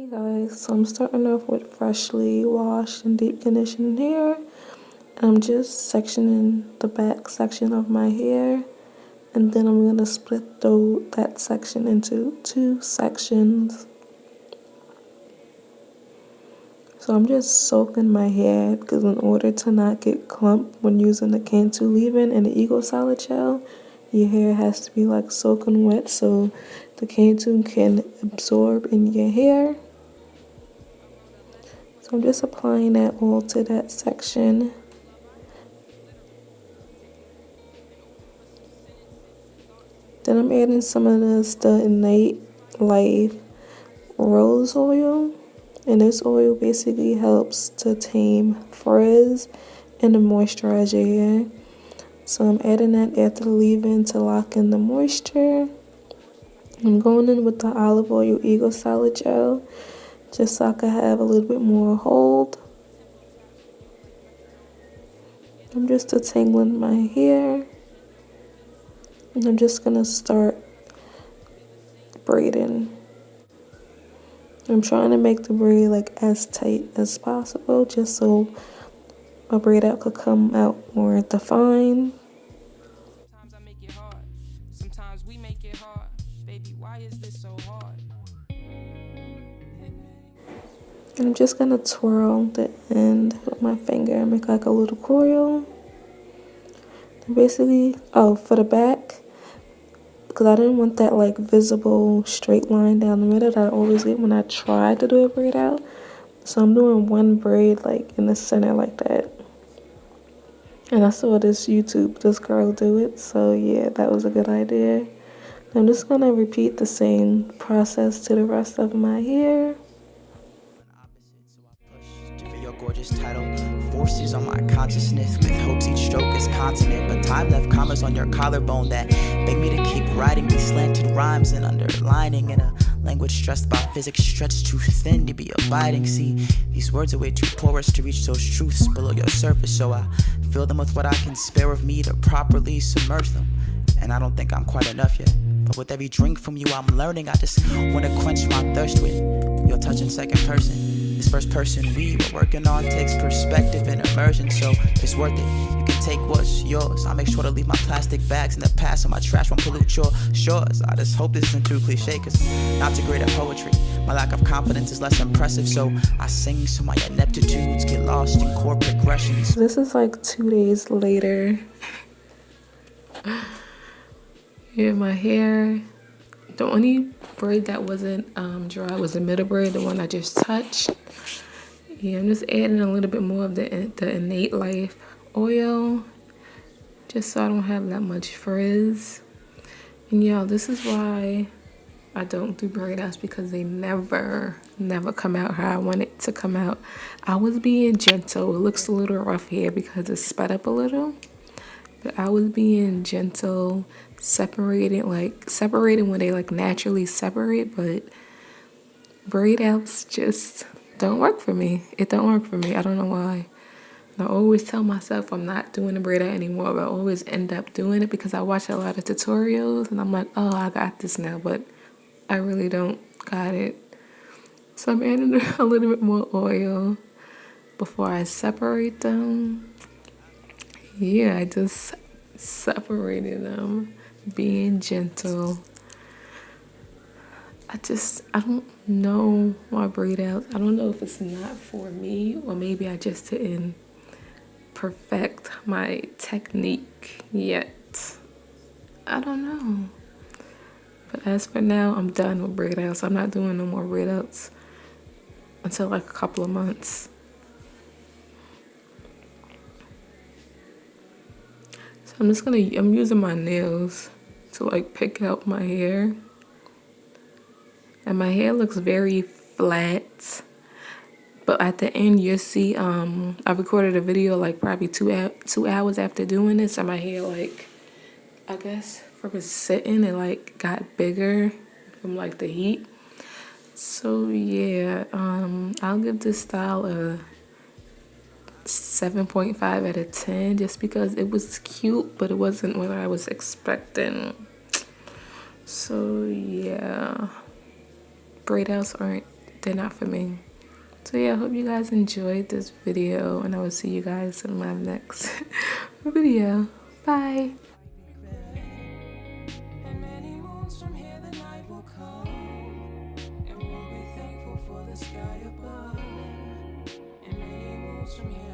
Hey guys, so I'm starting off with freshly washed and deep conditioned hair. And I'm just sectioning the back section of my hair. And then I'm going to split that section into two sections. So I'm just soaking my hair because in order to not get clumped when using the Cantu leave-in and the Eco Solid Gel, your hair has to be like soaking wet so the Cantu can absorb in your hair. So I'm just applying that all to that section. Then I'm adding some of the Innate Life rose oil. And this oil basically helps to tame frizz and to moisturize your hair. So I'm adding that after the leave-in to lock in the moisture. I'm going in with the olive oil Eco Solid Gel just so I can have a little bit more hold. I'm just detangling my hair. And I'm just going to start braiding. I'm trying to make the braid like as tight as possible just so my braid out could come out more defined. Sometimes I make it hard. Sometimes we make it hard. Baby, why is this so hard? And I'm just going to twirl the end with my finger and make like a little coil. And basically, for the back, because I didn't want that like visible straight line down the middle that I always get when I try to do a braid out. So I'm doing one braid like in the center like that. And I saw this girl do it. So yeah, that was a good idea. I'm just going to repeat the same process to the rest of my hair. Your gorgeous title forces on my consciousness with hopes each stroke is consonant, but time left commas on your collarbone that beg me to keep writing these slanted rhymes and underlining in a language stressed by physics stretched too thin to be abiding. See, these words are way too porous to reach those truths below your surface, so I fill them with what I can spare of me to properly submerge them. And I don't think I'm quite enough yet, but with every drink from you I'm learning. I just want to quench my thirst with your touch in second person. This first person we were working on takes perspective and immersion, so it's worth it. You can take what's yours. I make sure to leave my plastic bags in the past so my trash won't pollute your shores. I just hope this isn't too cliche, cause I'm not too great at poetry. My lack of confidence is less impressive, so I sing so my ineptitudes get lost in chord progressions. This is like 2 days later. Yeah, my hair. The only braid that wasn't dry was the middle braid, the one I just touched. Yeah, I'm just adding a little bit more of the Innate Life oil, just so I don't have that much frizz. And y'all, this is why I don't do braid outs, because they never come out how I want it to come out. I was being gentle. It looks a little rough here because it's sped up a little. But I was being gentle, separating when they like naturally separate, but braid outs just don't work for me. It don't work for me. I don't know why. And I always tell myself I'm not doing a braid out anymore, but I always end up doing it because I watch a lot of tutorials and I'm like, oh, I got this now, but I really don't got it. So I'm adding a little bit more oil before I separate them. Yeah, I just separated them, being gentle. I don't know my braid outs. I don't know if it's not for me, or maybe I just didn't perfect my technique yet. I don't know. But as for now, I'm done with braid outs. I'm not doing no more braid outs until like a couple of months. I'm using my nails to like pick out my hair. And my hair looks very flat. But at the end, you'll see, I recorded a video like probably 2 hours after doing this. And my hair, like, I guess from sitting, it like got bigger from like the heat. So yeah, I'll give this style a 7.5 out of 10 just because it was cute, but it wasn't what I was expecting. So yeah, braid outs aren't they're not for me. So yeah, I hope you guys enjoyed this video, and I will see you guys in my next video. Bye. And many moons from here the night will come, and we'll be thankful for the sky above. And many moons from here